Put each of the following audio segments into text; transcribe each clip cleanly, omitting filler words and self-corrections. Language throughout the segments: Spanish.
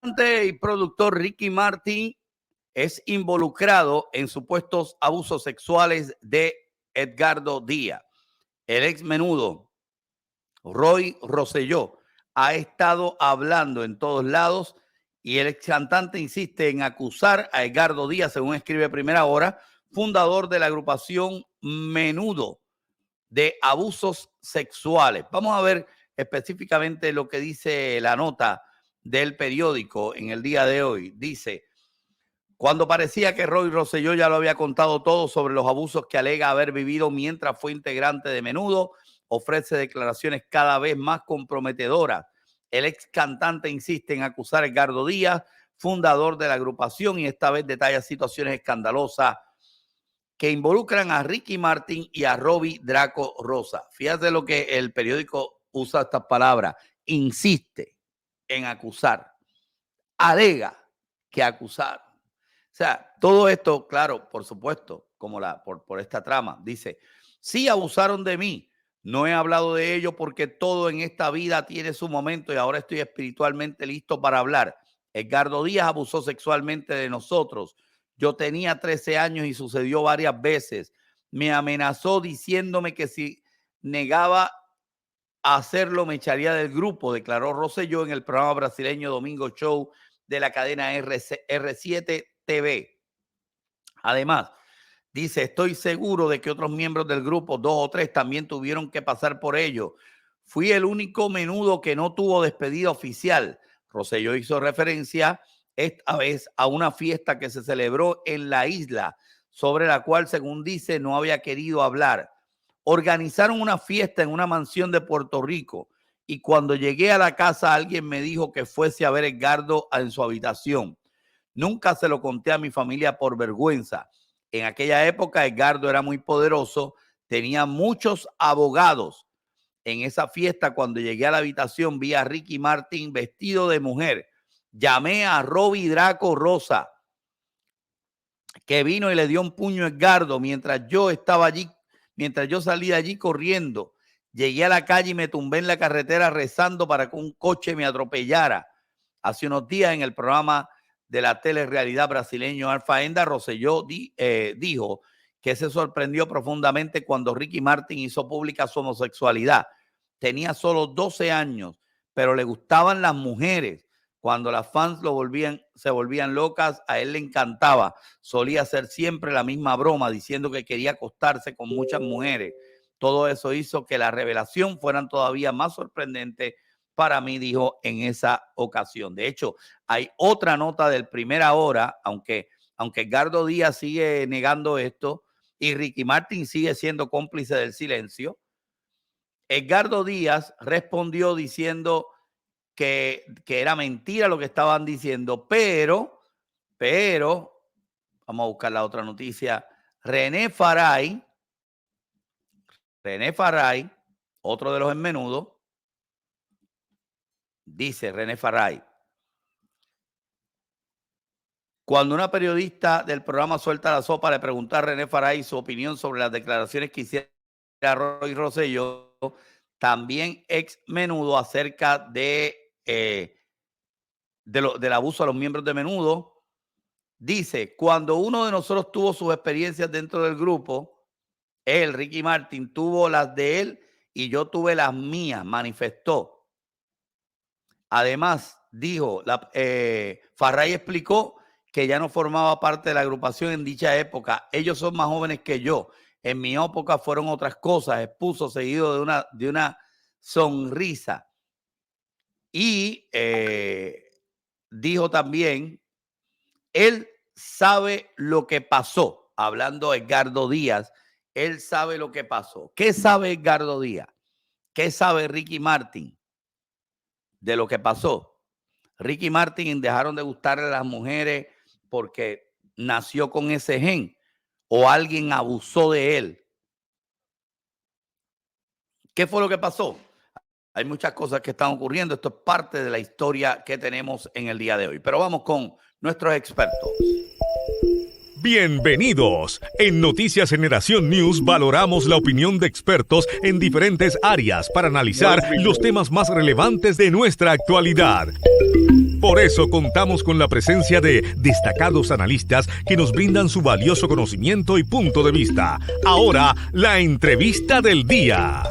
Y productor Ricky Martin es involucrado en supuestos abusos sexuales de Edgardo Díaz. El ex menudo Roy Rosselló ha estado hablando en todos lados y el ex cantante insiste en acusar a Edgardo Díaz, según escribe Primera Hora, fundador de la agrupación Menudo, de abusos sexuales. Vamos a ver específicamente lo que dice la nota del periódico en el día de hoy. Dice: cuando parecía que Roy Rosselló ya lo había contado todo sobre los abusos que alega haber vivido mientras fue integrante de Menudo, ofrece declaraciones cada vez más comprometedoras. El ex cantante insiste en acusar a Edgardo Díaz, fundador de la agrupación, y esta vez detalla situaciones escandalosas que involucran a Ricky Martin y a Robbie Draco Rosa. Fíjate lo que el periódico usa estas palabras: insiste en acusar, alega que acusar. O sea, todo esto, claro, por supuesto, como por esta trama, dice: sí abusaron de mí, no he hablado de ello porque todo en esta vida tiene su momento y ahora estoy espiritualmente listo para hablar. Edgardo Díaz abusó sexualmente de nosotros. Yo tenía 13 años y sucedió varias veces. Me amenazó diciéndome que si negaba a hacerlo me echaría del grupo, declaró Rosselló en el programa brasileño Domingo Show de la cadena R7 TV. Además, dice: estoy seguro de que otros miembros del grupo, 2 o 3, también tuvieron que pasar por ello. Fui el único menudo que no tuvo despedida oficial. Rosselló hizo referencia esta vez a una fiesta que se celebró en la isla, sobre la cual, según dice, no había querido hablar. Organizaron una fiesta en una mansión de Puerto Rico y cuando llegué a la casa alguien me dijo que fuese a ver a Edgardo en su habitación. Nunca se lo conté a mi familia por vergüenza. En aquella época Edgardo era muy poderoso, tenía muchos abogados. En esa fiesta, cuando llegué a la habitación, vi a Ricky Martin vestido de mujer. Llamé a Robbie Draco Rosa, que vino y le dio un puño a Edgardo mientras yo estaba allí, mientras yo salí de allí corriendo. Llegué a la calle y me tumbé en la carretera rezando para que un coche me atropellara. Hace unos días, en el programa de la telerrealidad brasileño Alfaenda, Rosselló dijo que se sorprendió profundamente cuando Ricky Martin hizo pública su homosexualidad. Tenía solo 12 años, pero le gustaban las mujeres. Cuando las fans se volvían locas, a él le encantaba. Solía hacer siempre la misma broma, diciendo que quería acostarse con muchas mujeres. Todo eso hizo que la revelación fueran todavía más sorprendente para mí, dijo en esa ocasión. De hecho, hay otra nota del Primera Hora, aunque Edgardo Díaz sigue negando esto y Ricky Martin sigue siendo cómplice del silencio. Edgardo Díaz respondió diciendo que era mentira lo que estaban diciendo, pero, vamos a buscar la otra noticia. René Faray, otro de los en Menudo, dice René Faray: cuando una periodista del programa Suelta la Sopa le preguntó a René Faray su opinión sobre las declaraciones que hiciera Roy Rosselló, también ex Menudo, acerca del abuso a los miembros de Menudo, dice: cuando uno de nosotros tuvo sus experiencias dentro del grupo, él, Ricky Martin, tuvo las de él y yo tuve las mías, manifestó. Además, dijo, Faray explicó que ya no formaba parte de la agrupación en dicha época. Ellos son más jóvenes que yo. En mi época fueron otras cosas, expuso seguido de una sonrisa. Y dijo también: él sabe lo que pasó. Hablando de Edgardo Díaz, él sabe lo que pasó. ¿Qué sabe Edgardo Díaz? ¿Qué sabe Ricky Martin de lo que pasó? Ricky Martin dejaron de gustarle a las mujeres porque nació con ese gen o alguien abusó de él. ¿Qué fue lo que pasó? Hay muchas cosas que están ocurriendo. Esto es parte de la historia que tenemos en el día de hoy. Pero vamos con nuestros expertos. Bienvenidos. En Noticias Generación News valoramos la opinión de expertos en diferentes áreas para analizar los temas más relevantes de nuestra actualidad. Por eso contamos con la presencia de destacados analistas que nos brindan su valioso conocimiento y punto de vista. Ahora, la entrevista del día.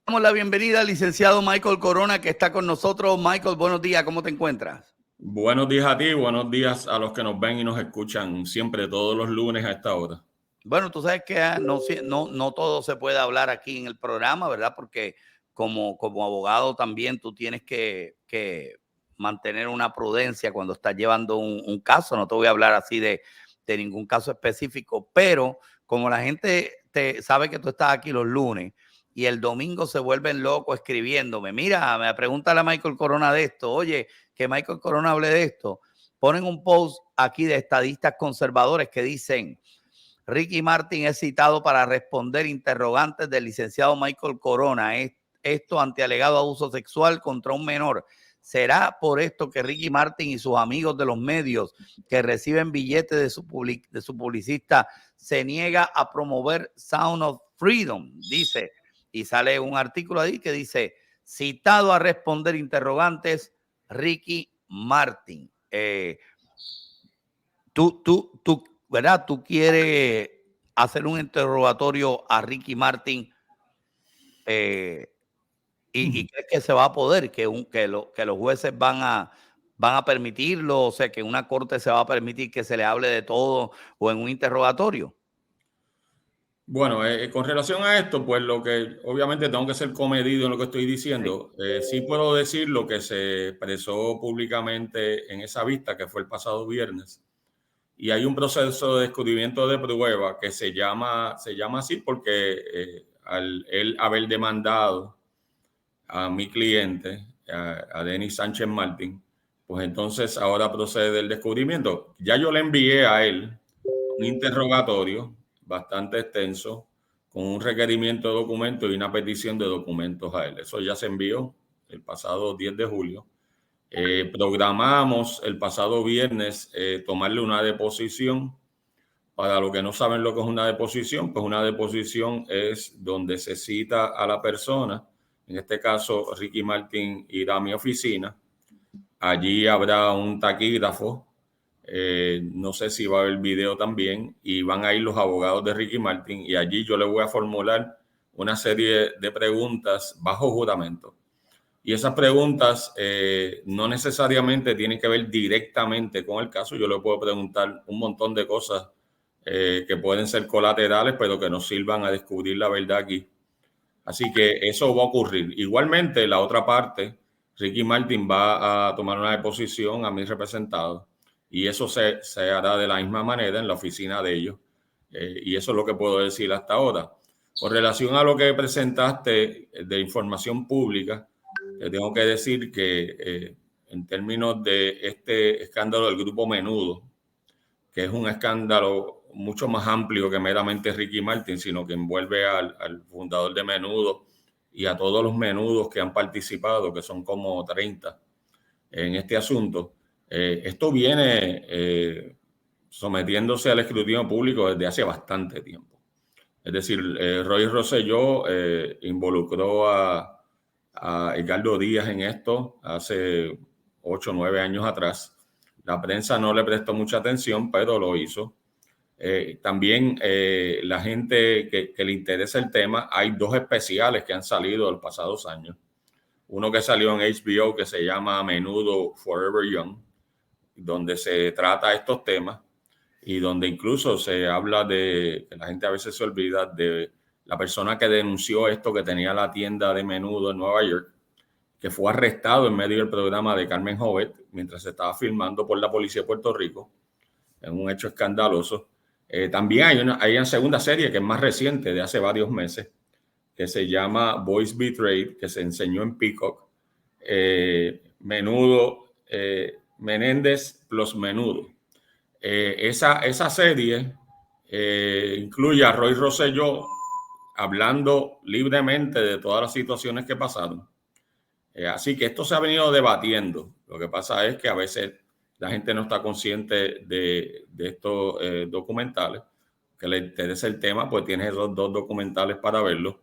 Damos la bienvenida al licenciado Michael Corona, que está con nosotros. Michael, buenos días, ¿cómo te encuentras? Buenos días a ti, buenos días a los que nos ven y nos escuchan siempre todos los lunes a esta hora. Bueno, tú sabes que no todo se puede hablar aquí en el programa, ¿verdad? Porque como abogado también tú tienes que mantener una prudencia cuando estás llevando un caso. No te voy a hablar así de ningún caso específico, pero como la gente sabe que tú estás aquí los lunes y el domingo se vuelven locos escribiéndome, mira, me pregúntale a Michael Corona de esto, oye, que Michael Corona hable de esto. Ponen un post aquí de estadistas conservadores que dicen: Ricky Martin es citado para responder interrogantes del licenciado Michael Corona. Esto ante alegado abuso sexual contra un menor. ¿Será por esto que Ricky Martin y sus amigos de los medios que reciben billetes de su publicista se niega a promover Sound of Freedom? Dice, y sale un artículo ahí que dice, citado a responder interrogantes, Ricky Martin. ¿Verdad? Tú quieres hacer un interrogatorio a Ricky Martin y crees que se va a poder, que los jueces van a permitirlo, o sea, que una corte se va a permitir que se le hable de todo o en un interrogatorio. Bueno, con relación a esto, pues lo que obviamente tengo que ser comedido en lo que estoy diciendo. Sí puedo decir lo que se expresó públicamente en esa vista, que fue el pasado viernes. Y hay un proceso de descubrimiento de prueba que se llama así porque al él haber demandado a mi cliente, a Denis Sánchez Martín, pues entonces ahora procede el descubrimiento. Ya yo le envié a él un interrogatorio bastante extenso con un requerimiento de documentos y una petición de documentos a él. Eso ya se envió el pasado 10 de julio. Programamos el pasado viernes tomarle una deposición. Para los que no saben lo que es una deposición, pues una deposición es donde se cita a la persona. En este caso, Ricky Martin irá a mi oficina. Allí habrá un taquígrafo. No sé si va a haber video también. Y van a ir los abogados de Ricky Martin. Y allí yo le voy a formular una serie de preguntas bajo juramento. Y esas preguntas no necesariamente tienen que ver directamente con el caso. Yo le puedo preguntar un montón de cosas que pueden ser colaterales, pero que nos sirvan a descubrir la verdad aquí. Así que eso va a ocurrir. Igualmente, la otra parte, Ricky Martin va a tomar una deposición a mis representados y eso se hará de la misma manera en la oficina de ellos. Y eso es lo que puedo decir hasta ahora. Con relación a lo que presentaste de información pública, te tengo que decir que en términos de este escándalo del Grupo Menudo, que es un escándalo mucho más amplio que meramente Ricky Martin, sino que envuelve al fundador de Menudo y a todos los menudos que han participado, que son como 30 en este asunto. Esto viene sometiéndose al escrutinio público desde hace bastante tiempo. Es decir, Roy Rosselló involucró a Edgardo Díaz en esto hace 8 o 9 años atrás. La prensa no le prestó mucha atención, pero lo hizo. También la gente que le interesa el tema, hay 2 especiales que han salido los pasados años. Uno que salió en HBO que se llama Menudo Forever Young, donde se trata estos temas y donde incluso se habla de, que la gente a veces se olvida, de la persona que denunció esto, que tenía la tienda de Menudo en Nueva York, que fue arrestado en medio del programa de Carmen Jovet mientras se estaba filmando por la policía de Puerto Rico, en un hecho escandaloso. También hay una segunda serie que es más reciente, de hace varios meses, que se llama Boys Betrayed, que se enseñó en Peacock. Menudo, Menéndez plus Menudo. Esa serie incluye a Roy Rosselló hablando libremente de todas las situaciones que pasaron. Así que esto se ha venido debatiendo. Lo que pasa es que a veces la gente no está consciente de estos documentales. Que le interesa el tema, pues tienes esos 2 documentales para verlo.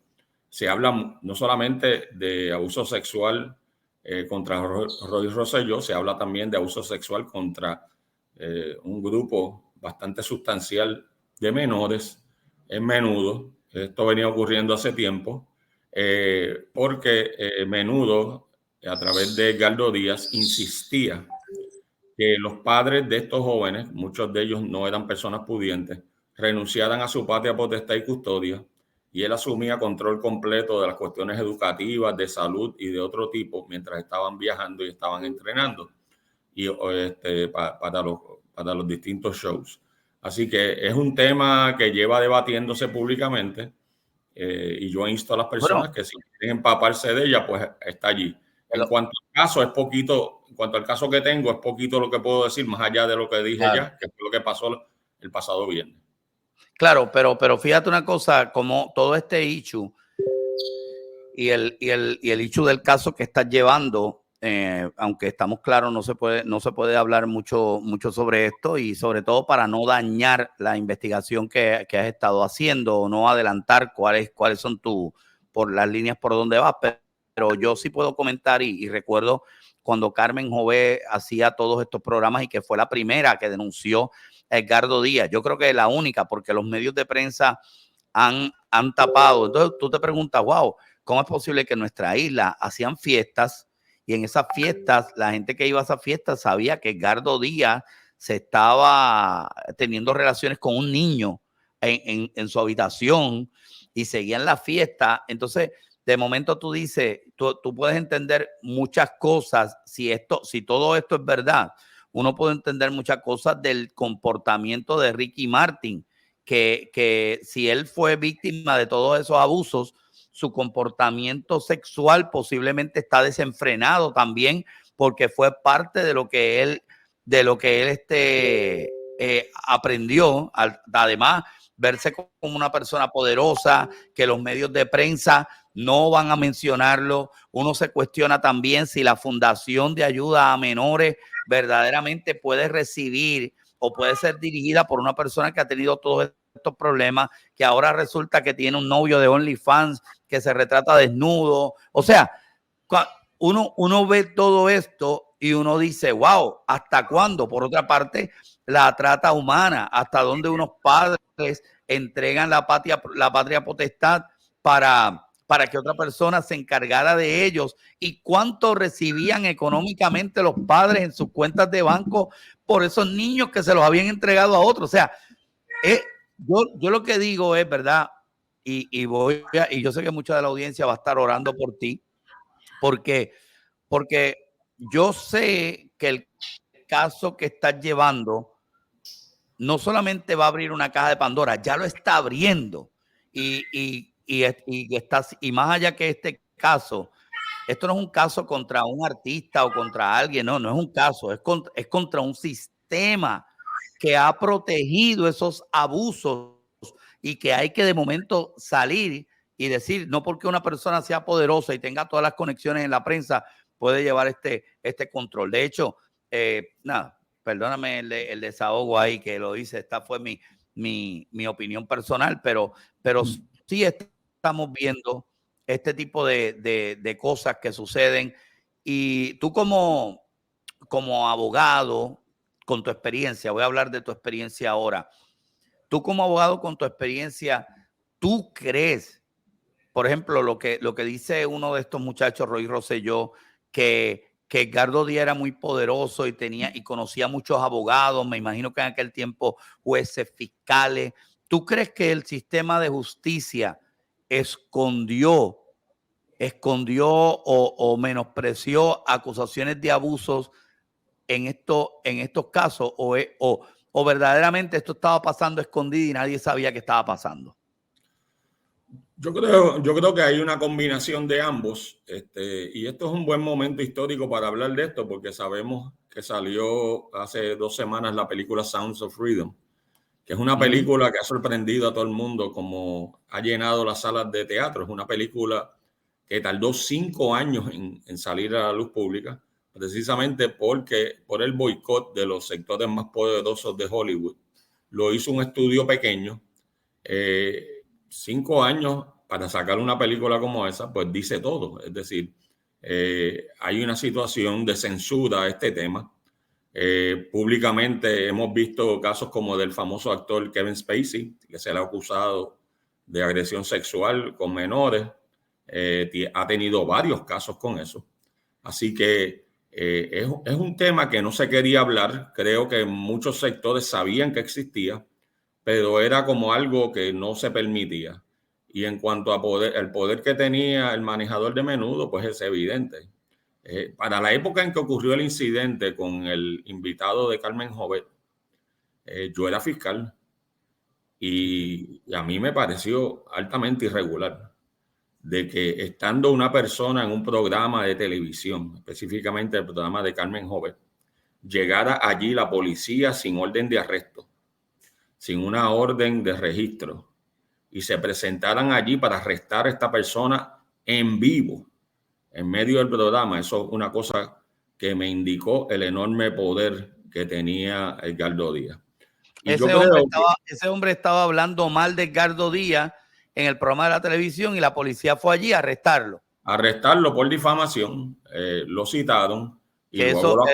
se habla no solamente de abuso sexual contra Roy Rosselló, se habla también de abuso sexual contra un grupo bastante sustancial de menores en Menudo. Esto venía ocurriendo hace tiempo porque Menudo, a través de Edgardo Díaz, insistía que los padres de estos jóvenes, muchos de ellos no eran personas pudientes, renunciaran a su patria potestad y custodia, y él asumía control completo de las cuestiones educativas, de salud y de otro tipo mientras estaban viajando y estaban entrenando y para los distintos shows. Así que es un tema que lleva debatiéndose públicamente y yo insto a las personas que si quieren empaparse de ella, pues está allí. En cuanto al caso que tengo, es poquito lo que puedo decir, más allá de lo que dije ya, que fue lo que pasó el pasado viernes. Claro, pero fíjate una cosa, como todo este issue y el issue del caso que estás llevando, aunque estamos claros, no se puede hablar mucho sobre esto, y sobre todo para no dañar la investigación que has estado haciendo o no adelantar cuáles son por las líneas por donde vas. Pero yo sí puedo comentar y recuerdo cuando Carmen Jové hacía todos estos programas y que fue la primera que denunció a Edgardo Díaz. Yo creo que es la única, porque los medios de prensa han tapado. Entonces tú te preguntas, wow, ¿cómo es posible que en nuestra isla hacían fiestas y en esas fiestas, la gente que iba a esas fiestas sabía que Edgardo Díaz se estaba teniendo relaciones con un niño en su habitación y seguían la fiesta? Entonces, de momento tú dices, tú puedes entender muchas cosas si todo esto es verdad. Uno puede entender muchas cosas del comportamiento de Ricky Martin, que si él fue víctima de todos esos abusos, su comportamiento sexual posiblemente está desenfrenado también, porque fue parte de lo que él aprendió. Además, verse como una persona poderosa, que los medios de prensa no van a mencionarlo. Uno se cuestiona también si la Fundación de Ayuda a Menores verdaderamente puede recibir o puede ser dirigida por una persona que ha tenido todos estos problemas, que ahora resulta que tiene un novio de OnlyFans, que se retrata desnudo. O sea, uno ve todo esto y uno dice, wow, ¿hasta cuándo? Por otra parte, la trata humana, hasta dónde unos padres entregan la patria potestad para que otra persona se encargara de ellos, y cuánto recibían económicamente los padres en sus cuentas de banco por esos niños que se los habían entregado a otros. O sea, yo lo que digo es, ¿verdad? Y yo sé que mucha de la audiencia va a estar orando por ti, porque yo sé que el caso que estás llevando no solamente va a abrir una caja de Pandora, ya lo está abriendo. Y más allá que este caso, esto no es un caso contra un artista o contra alguien, no es un caso, es contra un sistema que ha protegido esos abusos, y que hay que de momento salir y decir, no porque una persona sea poderosa y tenga todas las conexiones en la prensa, puede llevar este control. De hecho, nada, perdóname el desahogo ahí que lo hice, esta fue mi opinión personal, pero sí estamos viendo este tipo de cosas que suceden. Y tú como abogado, con tu experiencia, voy a hablar de tu experiencia ahora. Tú como abogado con tu experiencia, ¿tú crees, por ejemplo, lo que dice uno de estos muchachos, Roy Rosselló, que Edgardo Díaz era muy poderoso y conocía muchos abogados, me imagino que en aquel tiempo jueces, fiscales? ¿Tú crees que el sistema de justicia escondió o menospreció acusaciones de abusos en estos casos, o verdaderamente esto estaba pasando escondido y nadie sabía que estaba pasando? Yo creo que hay una combinación de ambos, y esto es un buen momento histórico para hablar de esto, porque sabemos que salió hace 2 semanas la película Sounds of Freedom, que es una película que ha sorprendido a todo el mundo, como ha llenado las salas de teatro. Es una película que tardó 5 años en salir a la luz pública, precisamente por el boicot de los sectores más poderosos de Hollywood. Lo hizo un estudio pequeño. 5 años para sacar una película como esa, pues dice todo. Es decir, hay una situación de censura a este tema. Públicamente hemos visto casos como del famoso actor Kevin Spacey, que se le ha acusado de agresión sexual con menores. Ha tenido varios casos con eso. Así que es un tema que no se quería hablar. Creo que muchos sectores sabían que existía, pero era como algo que no se permitía. Y en cuanto a poder, el poder que tenía el manejador de Menudo, pues es evidente. Para la época en que ocurrió el incidente con el invitado de Carmen Jovet, yo era fiscal y a mí me pareció altamente irregular de que estando una persona en un programa de televisión, específicamente el programa de Carmen Jovet, llegara allí la policía sin orden de arresto, sin una orden de registro, y se presentaran allí para arrestar a esta persona en vivo, en medio del programa. Eso es una cosa que me indicó el enorme poder que tenía Edgardo Díaz. Y ese hombre estaba hablando mal de Edgardo Díaz en el programa de la televisión y la policía fue allí a arrestarlo. Arrestarlo por difamación, lo citaron. Y que luego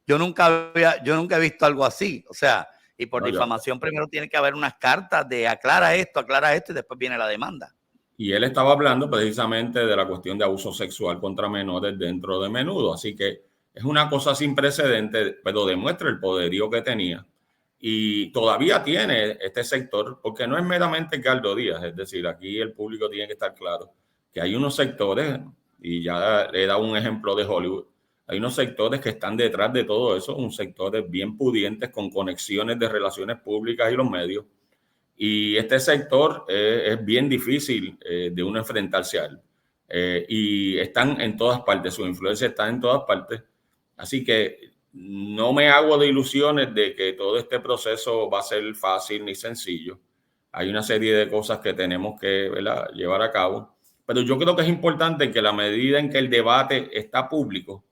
yo nunca he visto algo así. O sea, y por difamación primero tiene que haber unas cartas de aclara esto, y después viene la demanda. Y él estaba hablando precisamente de la cuestión de abuso sexual contra menores dentro de Menudo. Así que es una cosa sin precedentes, pero demuestra el poderío que tenía. Y todavía tiene este sector, porque no es meramente Edgardo Díaz. Es decir, aquí el público tiene que estar claro que hay unos sectores, y ya le he dado un ejemplo de Hollywood, hay unos sectores que están detrás de todo eso, unos sectores bien pudientes con conexiones de relaciones públicas y los medios. Y este sector es bien difícil de uno enfrentarse a él. Y están en todas partes, su influencia está en todas partes. Así que no me hago de ilusiones de que todo este proceso va a ser fácil ni sencillo. Hay una serie de cosas que tenemos que, ¿verdad?, llevar a cabo. Pero yo creo que es importante que a la medida en que el debate está público,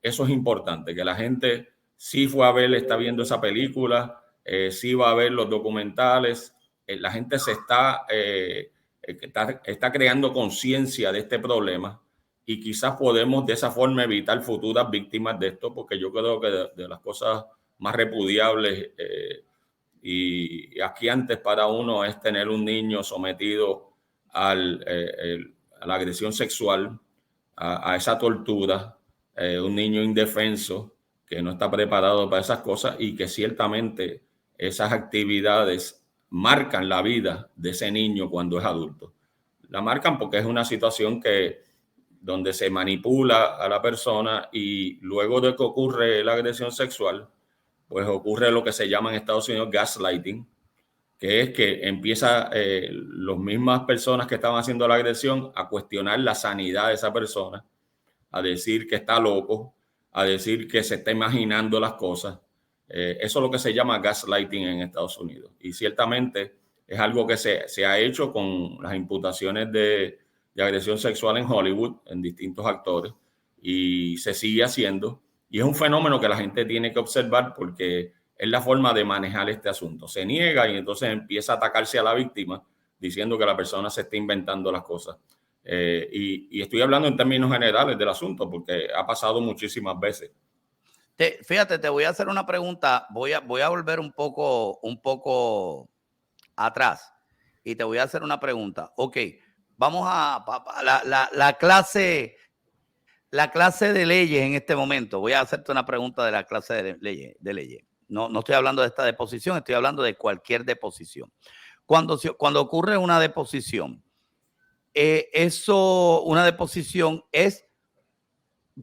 eso es importante, que la gente sí fue a ver, está viendo esa película, sí va a ver los documentales, la gente se está creando conciencia de este problema y quizás podemos de esa forma evitar futuras víctimas de esto, porque yo creo que de las cosas más repudiables y asqueantes para uno es tener un niño sometido a la agresión sexual, a esa tortura, un niño indefenso que no está preparado para esas cosas y que ciertamente esas actividades marcan la vida de ese niño cuando es adulto. La marcan porque es una situación donde se manipula a la persona y luego de que ocurre la agresión sexual, pues ocurre lo que se llama en Estados Unidos gaslighting, que es que empieza las mismas personas que estaban haciendo la agresión a cuestionar la sanidad de esa persona, a decir que está loco, a decir que se está imaginando las cosas. Eso es lo que se llama gaslighting en Estados Unidos. Y ciertamente es algo que se ha hecho con las imputaciones de agresión sexual en Hollywood, en distintos actores, y se sigue haciendo. Y es un fenómeno que la gente tiene que observar porque es la forma de manejar este asunto. Se niega y entonces empieza a atacarse a la víctima diciendo que la persona se está inventando las cosas. Y estoy hablando en términos generales del asunto porque ha pasado muchísimas veces. Fíjate, te voy a hacer una pregunta. Voy a volver un poco atrás y te voy a hacer una pregunta. Ok, vamos a la clase de leyes en este momento. Voy a hacerte una pregunta de la clase de leyes. No estoy hablando de esta deposición, estoy hablando de cualquier deposición. Cuando ocurre una deposición, una deposición es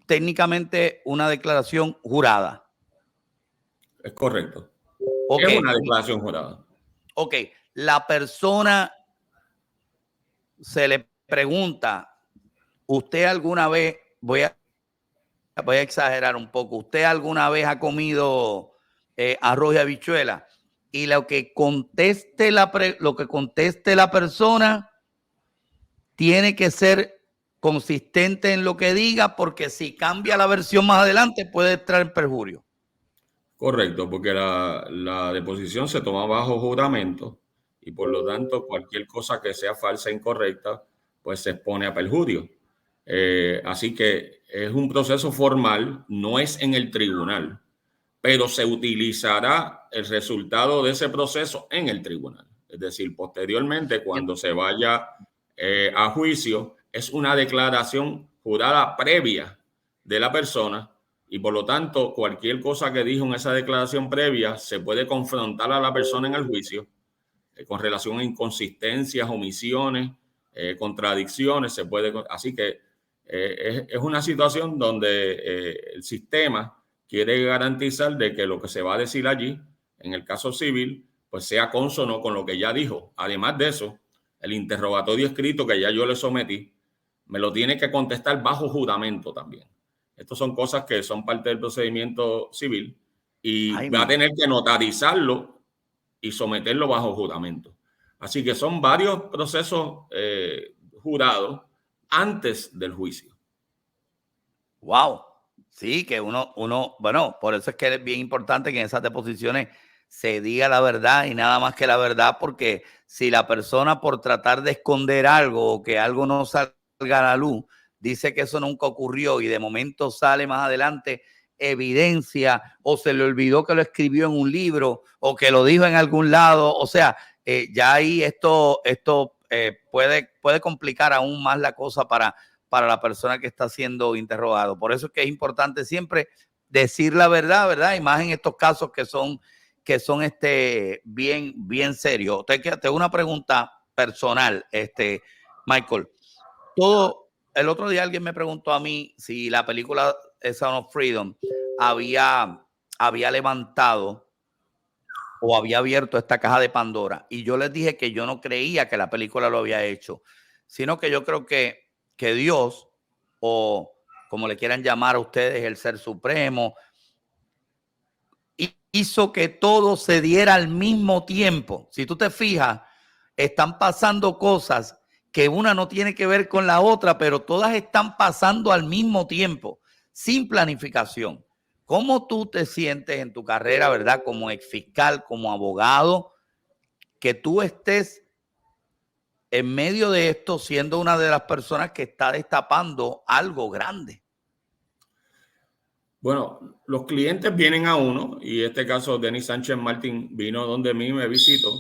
técnicamente una declaración jurada. Es correcto. Okay. Es una declaración jurada. Ok, la persona se le pregunta, ¿usted alguna vez, voy a exagerar un poco, ¿usted alguna vez ha comido arroz y habichuela? Y lo que conteste la persona tiene que ser consistente en lo que diga, porque si cambia la versión más adelante puede traer perjurio. Correcto, porque la deposición se toma bajo juramento y por lo tanto cualquier cosa que sea falsa e incorrecta pues se expone a perjurio. Así que es un proceso formal, no es en el tribunal, pero se utilizará el resultado de ese proceso en el tribunal. Es decir, posteriormente, cuando se vaya a juicio, es una declaración jurada previa de la persona y por lo tanto cualquier cosa que dijo en esa declaración previa se puede confrontar a la persona en el juicio con relación a inconsistencias, omisiones, contradicciones, se puede, así que es una situación donde el sistema quiere garantizar de que lo que se va a decir allí, en el caso civil, pues sea consono con lo que ya dijo. Además de eso, el interrogatorio escrito que ya yo le sometí, me lo tiene que contestar bajo juramento también. Estas son cosas que son parte del procedimiento civil y va a tener que notarizarlo y someterlo bajo juramento. Así que son varios procesos jurados antes del juicio. Wow. Sí, que bueno, por eso es que es bien importante que en esas deposiciones se diga la verdad y nada más que la verdad, porque si la persona por tratar de esconder algo o que algo no salga a la luz, dice que eso nunca ocurrió y de momento sale más adelante evidencia o se le olvidó que lo escribió en un libro o que lo dijo en algún lado, o sea, ya ahí esto puede complicar aún más la cosa para la persona que está siendo interrogado. Por eso es que es importante siempre decir la verdad, ¿verdad? Y más en estos casos que son bien serios. Tengo una pregunta personal, Michael. El otro día alguien me preguntó a mí si la película Sound of Freedom había levantado o había abierto esta caja de Pandora. Y yo les dije que yo no creía que la película lo había hecho, sino que yo creo que Dios, o como le quieran llamar a ustedes, el Ser Supremo, hizo que todo se diera al mismo tiempo. Si tú te fijas, están pasando cosas que una no tiene que ver con la otra, pero todas están pasando al mismo tiempo, sin planificación. ¿Cómo tú te sientes en tu carrera, verdad, como exfiscal, como abogado, que tú estés en medio de esto siendo una de las personas que está destapando algo grande? Bueno, los clientes vienen a uno y en este caso Denis Sánchez Martín vino donde mí, me visitó.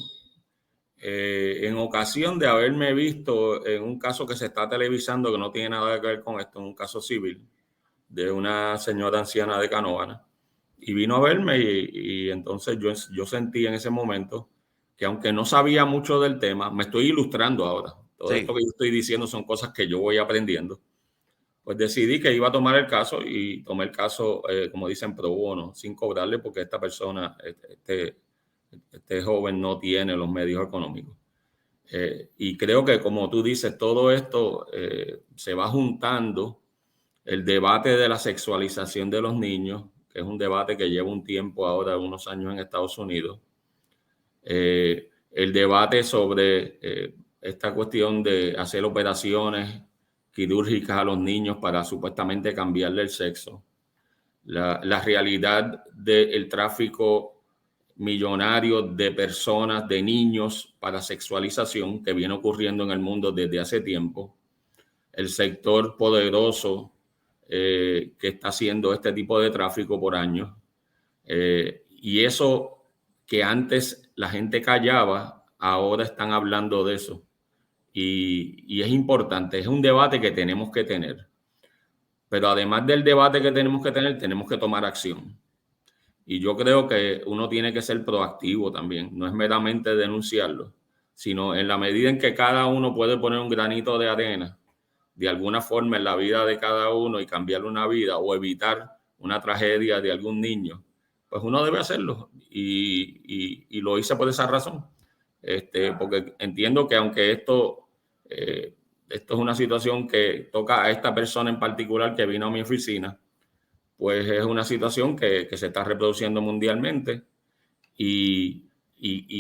En ocasión de haberme visto en un caso que se está televisando que no tiene nada que ver con esto, un caso civil de una señora anciana de Canóvana, y vino a verme y entonces yo sentí en ese momento que aunque no sabía mucho del tema, me estoy ilustrando ahora. Todo esto que yo estoy diciendo son cosas que yo voy aprendiendo. Pues decidí que iba a tomar el caso y tomé el caso, como dicen, pro bono, sin cobrarle porque esta persona, este joven no tiene los medios económicos. Y creo que como tú dices, todo esto se va juntando. El debate de la sexualización de los niños, que es un debate que lleva un tiempo ahora, unos años en Estados Unidos. El debate sobre esta cuestión de hacer operaciones quirúrgicas a los niños para supuestamente cambiarle el sexo. La realidad del tráfico millonario de personas, de niños para sexualización que viene ocurriendo en el mundo desde hace tiempo. El sector poderoso que está haciendo este tipo de tráfico por años. Y eso que antes la gente callaba, ahora están hablando de eso. Y es importante, es un debate que tenemos que tener. Pero además del debate que tenemos que tener, tenemos que tomar acción. Y yo creo que uno tiene que ser proactivo también, no es meramente denunciarlo, sino en la medida en que cada uno puede poner un granito de arena de alguna forma en la vida de cada uno y cambiar una vida o evitar una tragedia de algún niño, pues uno debe hacerlo y lo hice por esa razón. Porque entiendo que aunque esto es una situación que toca a esta persona en particular que vino a mi oficina, pues es una situación que se está reproduciendo mundialmente y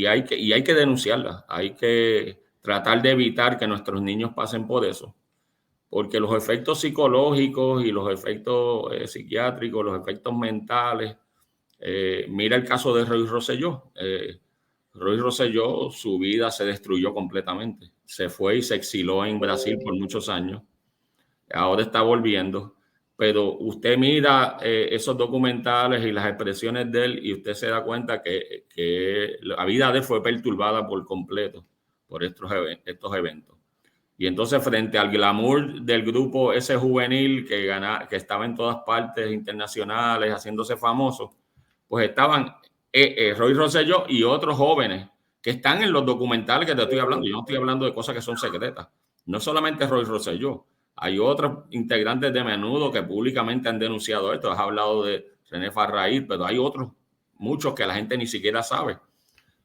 hay que denunciarla, hay que tratar de evitar que nuestros niños pasen por eso. Porque los efectos psicológicos y los efectos psiquiátricos, los efectos mentales, mira el caso de Roy Rosselló. Roy Rosselló, su vida se destruyó completamente. Se fue y se exiló en Brasil por muchos años. Ahora está volviendo. Pero usted mira esos documentales y las expresiones de él y usted se da cuenta que la vida de él fue perturbada por completo por estos eventos. Y entonces frente al glamour del grupo ese juvenil que estaba en todas partes internacionales haciéndose famoso, pues estaban Roy Rosselló y otros jóvenes que están en los documentales que te estoy hablando. Yo no estoy hablando de cosas que son secretas. No solamente Roy Rosselló. Hay otros integrantes de Menudo que públicamente han denunciado esto. Has hablado de René Farraíz, pero hay otros, muchos que la gente ni siquiera sabe.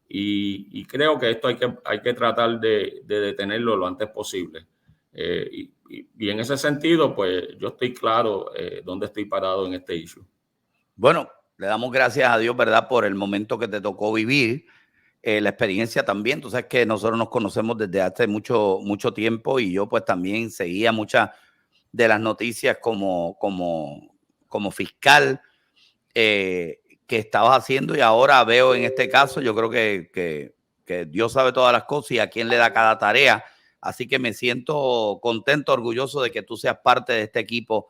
Y creo que esto hay que tratar de detenerlo lo antes posible. Y en ese sentido, pues yo estoy claro dónde estoy parado en este issue. Bueno, le damos gracias a Dios, ¿verdad?, por el momento que te tocó vivir, la experiencia también. Tú sabes que nosotros nos conocemos desde hace mucho tiempo y yo pues también seguía muchas de las noticias como fiscal que estabas haciendo, y ahora veo en este caso, yo creo que Dios sabe todas las cosas y a quién le da cada tarea. Así que me siento contento, orgulloso de que tú seas parte de este equipo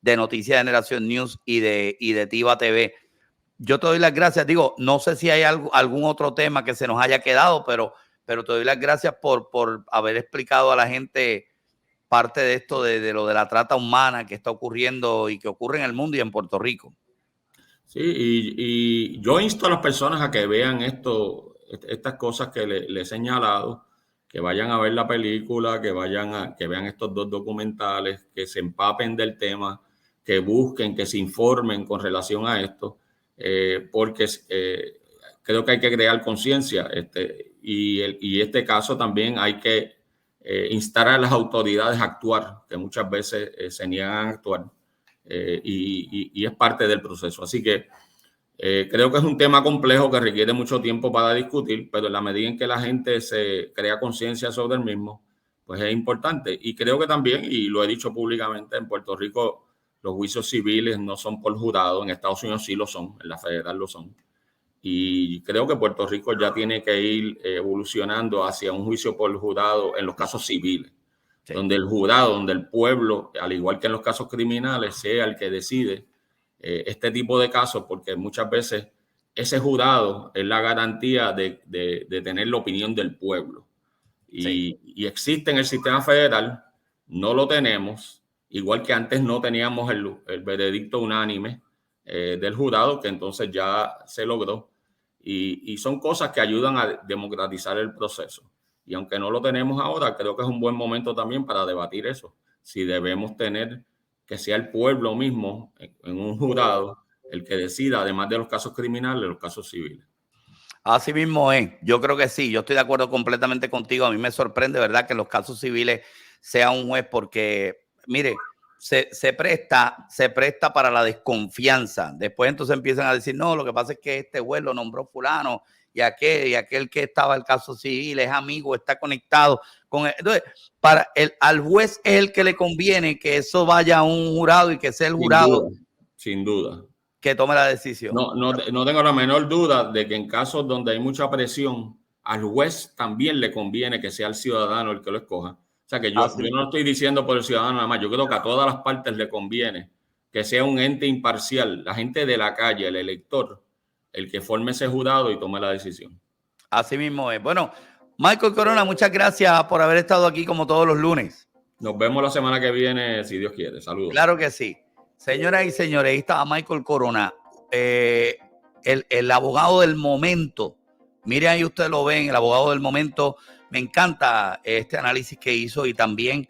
de Noticias Generación News y de Tiva TV. Yo te doy las gracias. Digo, no sé si hay algún otro tema que se nos haya quedado, pero te doy las gracias por haber explicado a la gente parte de esto, de lo de la trata humana que está ocurriendo y que ocurre en el mundo y en Puerto Rico. Sí, y yo insto a las personas a que vean estas cosas que le he señalado, que vayan a ver la película, que vean estos 2 documentales, que se empapen del tema, que busquen, que se informen con relación a esto, porque creo que hay que crear conciencia. Y este caso también hay que instar a las autoridades a actuar, que muchas veces se niegan a actuar. Y es parte del proceso. Así que creo que es un tema complejo que requiere mucho tiempo para discutir, pero en la medida en que la gente se crea conciencia sobre el mismo, pues es importante. Y creo que también, y lo he dicho públicamente, en Puerto Rico los juicios civiles no son por jurado, en Estados Unidos sí lo son, en la federal lo son. Y creo que Puerto Rico ya tiene que ir evolucionando hacia un juicio por jurado en los casos civiles. Sí. Donde el jurado, donde el pueblo, al igual que en los casos criminales, sea el que decide este tipo de casos, porque muchas veces ese jurado es la garantía de tener la opinión del pueblo. Y existe en el sistema federal, no lo tenemos, igual que antes no teníamos el veredicto unánime del jurado, que entonces ya se logró. Y son cosas que ayudan a democratizar el proceso. Y aunque no lo tenemos ahora, creo que es un buen momento también para debatir eso. Si debemos tener que sea el pueblo mismo en un jurado el que decida, además de los casos criminales, los casos civiles. Así mismo es. Yo creo que sí. Yo estoy de acuerdo completamente contigo. A mí me sorprende, ¿verdad?, que en los casos civiles sea un juez, porque, mire, se presta para la desconfianza. Después entonces empiezan a decir, no, lo que pasa es que este juez lo nombró fulano y aquel que estaba en el caso civil es amigo, está conectado con él. Entonces, al juez es el que le conviene que eso vaya a un jurado y que sea el jurado. Sin duda. Que tome la decisión. No tengo la menor duda de que en casos donde hay mucha presión, al juez también le conviene que sea el ciudadano el que lo escoja. O sea que yo no estoy diciendo por el ciudadano nada más. Yo creo que a todas las partes le conviene que sea un ente imparcial, la gente de la calle, el elector, el que forme ese jurado y tome la decisión. Así mismo es. Bueno, Michael Corona, muchas gracias por haber estado aquí como todos los lunes. Nos vemos la semana que viene, si Dios quiere. Saludos. Claro que sí. Señoras y señores, ahí estaba Michael Corona, el abogado del momento. Miren ahí, ustedes lo ven, el abogado del momento. Me encanta este análisis que hizo y también